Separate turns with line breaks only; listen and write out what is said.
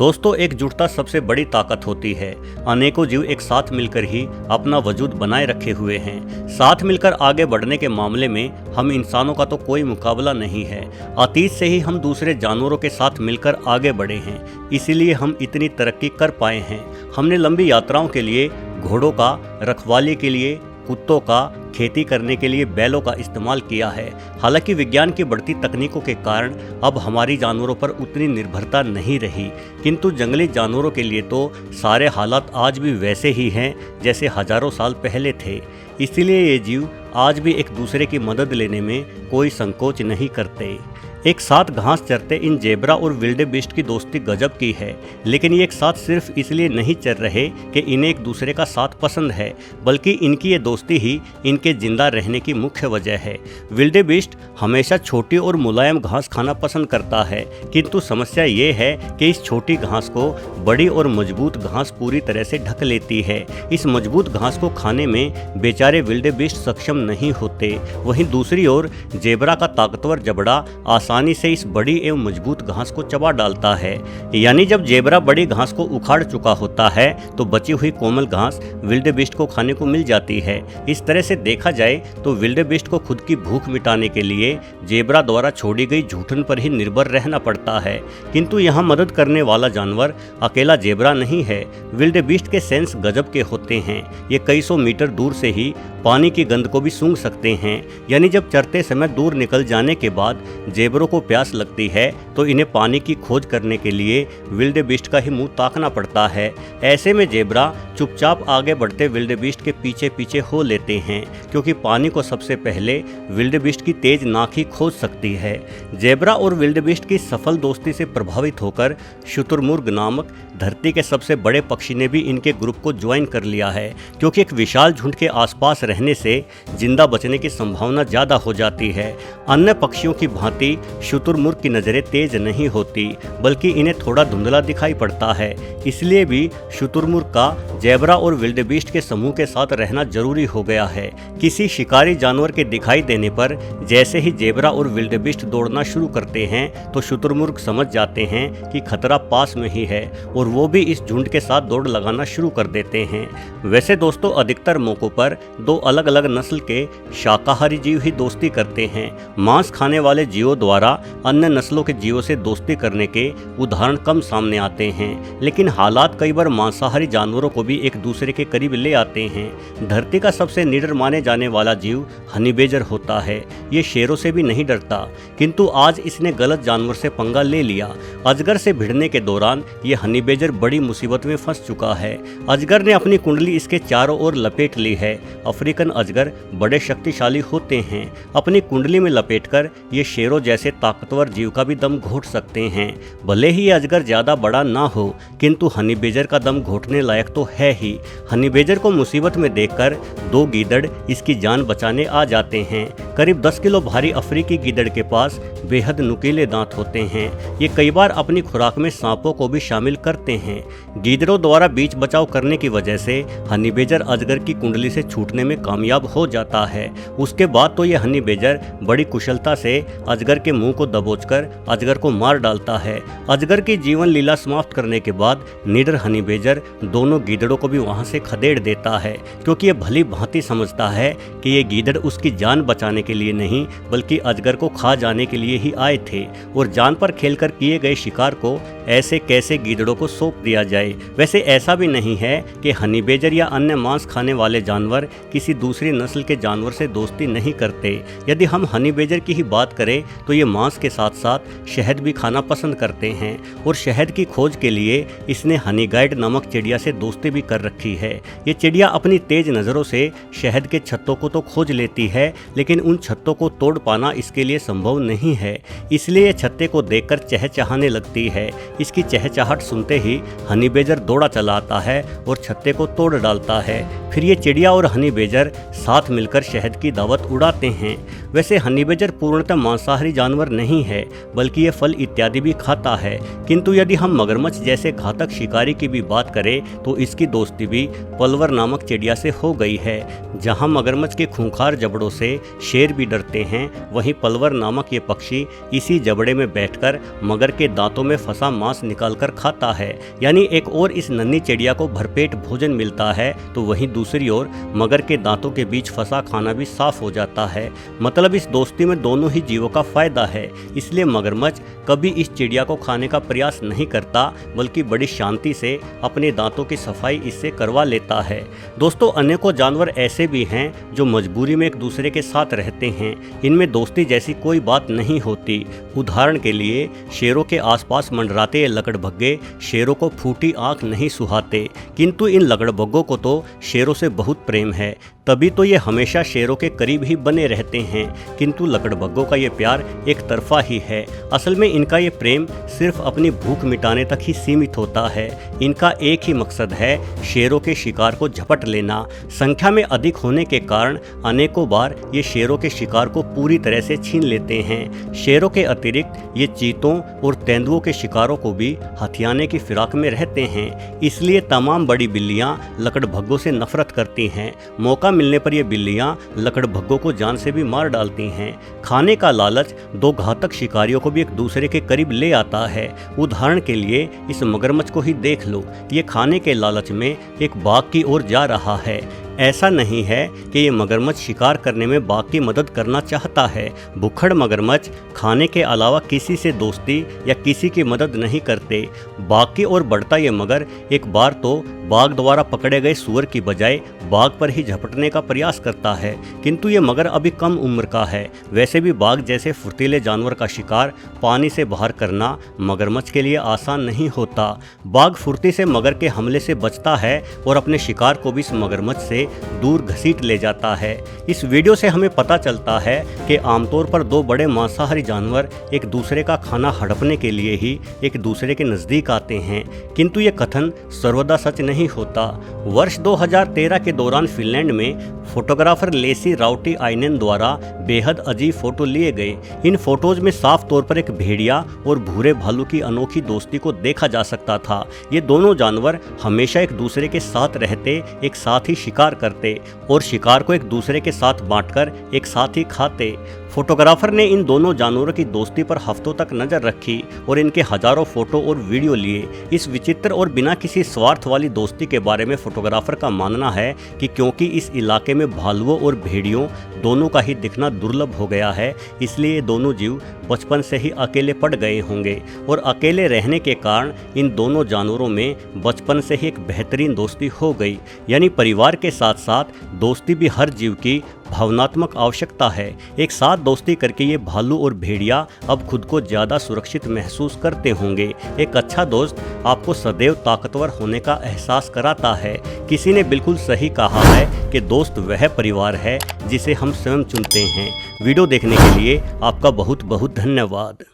दोस्तों, एकजुटता सबसे बड़ी ताकत होती है। अनेकों जीव एक साथ मिलकर ही अपना वजूद बनाए रखे हुए हैं। साथ मिलकर आगे बढ़ने के मामले में हम इंसानों का तो कोई मुकाबला नहीं है। अतीत से ही हम दूसरे जानवरों के साथ मिलकर आगे बढ़े हैं, इसीलिए हम इतनी तरक्की कर पाए हैं। हमने लंबी यात्राओं के लिए घोड़ों का, रखवाली के लिए कुत्तों का, खेती करने के लिए बैलों का इस्तेमाल किया है। हालांकि विज्ञान की बढ़ती तकनीकों के कारण अब हमारी जानवरों पर उतनी निर्भरता नहीं रही, किंतु जंगली जानवरों के लिए तो सारे हालात आज भी वैसे ही हैं जैसे हजारों साल पहले थे। इसीलिए ये जीव आज भी एक दूसरे की मदद लेने में कोई संकोच नहीं करते। एक साथ घास चरते इन जेब्रा और विल्डेबीस्ट की दोस्ती गजब की है, लेकिन ये एक साथ सिर्फ इसलिए नहीं चर रहे कि इन्हें एक दूसरे का साथ पसंद है, बल्कि इनकी ये दोस्ती ही इनके जिंदा रहने की मुख्य वजह है। विल्डेबीस्ट हमेशा छोटी और मुलायम घास खाना पसंद करता है, किंतु समस्या ये है कि इस छोटी घास को बड़ी और मजबूत घास पूरी तरह से ढक लेती है। इस मजबूत घास को खाने में बेचारे विल्डेबीस्ट सक्षम नहीं होते। वहीं दूसरी ओर जेब्रा का ताकतवर जबड़ा आसानी से इस बड़ी एवं मजबूत घास को चबा डालता है। यानी जब जेब्रा बड़ी घास को उखाड़ चुका होता है तो बची हुई कोमल घास विल्डेबीस्ट को खाने को मिल जाती है। इस तरह से देखा जाए तो विल्डेबीस्ट को खुद की भूख मिटाने के लिए जेब्रा द्वारा छोड़ी गई झूठन पर ही निर्भर रहना पड़ता है। किंतु यहाँ मदद करने वाला जानवर अकेला जेब्रा नहीं है। विल्डेबीस्ट के सेंस गजब के होते हैं। ये कई सौ मीटर दूर से ही पानी की गंध को भी सूंघ सकते हैं। यानी जब चरते समय दूर निकल जाने के बाद जेबरों को प्यास लगती है तो इन्हें पानी की खोज करने के लिए विल्डेबीस्ट का ही मुंह ताकना पड़ता है। ऐसे में जेब्रा चुपचाप आगे बढ़ते विल्डेबीस्ट के पीछे पीछे हो लेते हैं, क्योंकि पानी को सबसे पहले विल्डेबीस्ट की तेज नाक ही खोज सकती है। जेब्रा और विल्डेबीस्ट की सफल दोस्ती से प्रभावित होकर शुतुरमुर्ग नामक धरती के सबसे बड़े पक्षी ने भी इनके ग्रुप को ज्वाइन कर लिया है, क्योंकि एक विशाल झुंड के आसपास रहने से जिंदा बचने की संभावना ज़्यादा हो जाती है। अन्य पक्षियों की भांति शुतुरमुर्ग की नज़रें तेज नहीं होती, बल्कि इन्हें थोड़ा धुंधला दिखाई पड़ता है। इसलिए भी शुतुरमुर्ग का जेब्रा और विल्डेबीस्ट के समूह के साथ रहना जरूरी हो गया है। किसी शिकारी जानवर के दिखाई देने पर जैसे ही जेब्रा और विल्डेबीस्ट दौड़ना शुरू करते हैं तो शुतुरमुर्ग समझ जाते हैं कि खतरा पास में ही है और वो भी इस झुंड के साथ दौड़ लगाना शुरू कर देते हैं। वैसे दोस्तों, अधिकतर मौकों पर दो अलग अलग नस्ल के शाकाहारी जीव ही दोस्ती करते हैं। मांस खाने वाले जीवों द्वारा अन्य नस्लों के जीवों से दोस्ती करने के उदाहरण कम सामने आते हैं, लेकिन हालात कई बार मांसाहारी जानवरों को भी एक दूसरे के करीब ले आते हैं। धरती का सबसे निडर माने जाने वाला जीव हनी बेजर होता है। ये शेरों से भी नहीं डरता, किंतु आज इसने गलत जानवर से पंगा ले लिया। अजगर से भिड़ने के दौरान ये हनी बेजर बड़ी मुसीबत में फंस चुका है। अजगर ने अपनी कुंडली इसके चारों ओर लपेट ली है। अफ्रीकन अजगर बड़े शक्तिशाली होते हैं। अपनी कुंडली में लपेटकर ये शेरों जैसे ताकतवर जीव का भी दम घोट सकते हैं। भले ही ये अजगर ज्यादा बड़ा ना हो, किंतु हनी बेजर का दम घोटने लायक तो है ही। हनी बेजर को मुसीबत में देखकर दो गीदड़ इसकी जान बचाने आ जाते हैं। करीब 10 किलो भारी अफ्रीकी गीदड़ के पास बेहद नुकीले दांत होते हैं। ये कई बार अपनी खुराक में सांपों को भी शामिल करते हैं। गीदड़ों द्वारा बीच बचाव करने की वजह से हनी बेजर अजगर की कुंडली से छूटने में कामयाब हो जाता है। उसके बाद तो ये हनी बेजर बड़ी कुशलता से अजगर के मुंह को दबोचकर अजगर को मार डालता है। अजगर की जीवन लीला समाप्त करने के बाद निडर हनी बेजर दोनों गीदड़ों को भी वहां से खदेड़ देता है, क्योंकि ये भली भांति समझता है कि ये गीदड़ उसकी जान बचाने के लिए नहीं बल्कि अजगर को खा जाने के लिए ही आए थे, और जान पर खेलकर किए गए शिकार को ऐसे कैसे गीदड़ों को सौंप दिया जाए। वैसे ऐसा भी नहीं है कि हनी बेजर या अन्य मांस खाने वाले जानवर किसी दूसरी नस्ल के जानवर से दोस्ती नहीं करते। यदि हम हनी बेजर की ही बात करें तो ये मांस के साथ साथ शहद भी खाना पसंद करते हैं, और शहद की खोज के लिए इसने हनी गाइड नामक चिड़िया से दोस्ती भी कर रखी है। ये चिड़िया अपनी तेज नज़रों से शहद के छत्तों को तो खोज लेती है, लेकिन उन छत्तों को तोड़ पाना इसके लिए संभव नहीं है। इसलिए ये छत्ते को देखकर चहचहाने लगती है। इसकी चहचहाहट सुनते ही हनी बेजर दौड़ा चला आता है और छत्ते को तोड़ डालता है। फिर ये चिड़िया और हनी बेजर साथ मिलकर शहद की दावत उड़ाते हैं। वैसे हनी बेजर पूर्णतः मांसाहारी जानवर जानवर नहीं है, बल्कि ये फल इत्यादि भी खाता है। किंतु यदि हम मगरमच्छ जैसे घातक शिकारी की भी बात करें तो इसकी दोस्ती भी पलवर नामक चिड़िया से हो गई है। जहां मगरमच्छ के खूंखार जबड़ों से शेर भी डरते हैं, वहीं पलवर नामक ये पक्षी इसी जबड़े में बैठकर मगर के दांतों में फंसा मांस निकालकर खाता है। यानी एक और इस नन्ही चिड़िया को भरपेट भोजन मिलता है, तो वहीं दूसरी ओर मगर के दांतों के बीच फंसा खाना भी साफ हो जाता है। मतलब इस दोस्ती में दोनों ही जीवों का फायदा है। इसलिए मगरमच्छ कभी इस चिड़िया को खाने का प्रयास नहीं करता, बल्कि बड़ी शांति से अपने दांतों की सफाई इससे करवा लेता है। दोस्तों, अनेकों जानवर ऐसे भी हैं जो मजबूरी में एक दूसरे के साथ रहते हैं। इनमें दोस्ती जैसी कोई बात नहीं होती। उदाहरण के लिए शेरों के आसपास मंडराते ये लकड़बग्गे शेरों को फूटी आंख नहीं सुहाते, किंतु इन लकड़बग्गों को तो शेरों से बहुत प्रेम है, तभी तो ये हमेशा शेरों के करीब ही बने रहते हैं। किंतु लकड़बग्गों का ये प्यार एक तरफा ही है। असल में इनका ये प्रेम सिर्फ अपनी भूख मिटाने तक ही सीमित होता है। इनका एक ही मकसद है, शेरों के शिकार को झपट लेना। संख्या में अधिक होने के कारण अनेकों बार ये शेरों के शिकार को पूरी तरह से छीन लेते हैं। शेरों के अतिरिक्त ये चीतों और तेंदुओं के शिकारों को भी हथियाने की फिराक में रहते हैं। इसलिए तमाम बड़ी बिल्लियां लकड़बग्गों से नफरत करती हैं। मौका मिलने पर ये बिल्लियां लकड़बग्गों को जान से भी मार डालती हैं। खाने का लालच दो घातक शिकारियों को भी एक दूसरे के करीब ले आता है। उदाहरण के लिए इस मगरमच्छ को ही देख लो, ये खाने के लालच में एक बाघ की ओर जा रहा है। ऐसा नहीं है कि ये मगरमच्छ शिकार करने में बाघ की मदद करना चाहता है। भुक्खड़ मगरमच्छ खाने के अलावा किसी से दोस्ती या किसी की मदद नहीं करते। बाघ की ओर बढ़ता ये मगर एक बार तो बाघ द्वारा पकड़े गए सूअर की बजाय बाघ पर ही झपटने का प्रयास करता है, किंतु ये मगर अभी कम उम्र का है। वैसे भी बाघ जैसे फुर्तीले जानवर का शिकार पानी से बाहर करना मगरमच्छ के लिए आसान नहीं होता। बाघ फुर्ती से मगर के हमले से बचता है और अपने शिकार को भी इस मगरमच्छ से दूर घसीट ले जाता है। इस वीडियो से हमें पता चलता है कि आमतौर पर दो बड़े मांसाहारी जानवर एक दूसरे का खाना हड़पने के लिए ही एक दूसरे के नज़दीक आते हैं, किंतु ये कथन सर्वदा सच नहीं होता। वर्ष 2013 के दौरान फिनलैंड में फोटोग्राफर लेसी राउटिआइनेन द्वारा बेहद अजीब फोटो लिए गए। इन फोटोज में साफ तौर पर एक भेड़िया और भूरे भालू की अनोखी दोस्ती को देखा जा सकता था। ये दोनों जानवर हमेशा एक दूसरे के साथ रहते, एक साथ ही शिकार करते और शिकार को एक दूसरे के साथ बांटकर एक साथ ही खाते। फोटोग्राफर ने इन दोनों जानवरों की दोस्ती पर हफ्तों तक नजर रखी और इनके हजारों फोटो और वीडियो लिए। इस विचित्र और बिना किसी स्वार्थ वाली दोस्ती के बारे में फोटोग्राफर का मानना है कि क्योंकि इस इलाके में भालुओं और भेड़ियों दोनों का ही दिखना दुर्लभ हो गया है, इसलिए ये दोनों जीव बचपन से ही अकेले पड़ गए होंगे और अकेले रहने के कारण इन दोनों जानवरों में बचपन से ही एक बेहतरीन दोस्ती हो गई। यानी परिवार के साथ साथ दोस्ती भी हर जीव की भावनात्मक आवश्यकता है। एक साथ दोस्ती करके ये भालू और भेड़िया अब खुद को ज़्यादा सुरक्षित महसूस करते होंगे। एक अच्छा दोस्त आपको सदैव ताकतवर होने का एहसास कराता है। किसी ने बिल्कुल सही कहा है कि दोस्त वह परिवार है जिसे हम स्वयं चुनते हैं। वीडियो देखने के लिए आपका बहुत बहुत धन्यवाद।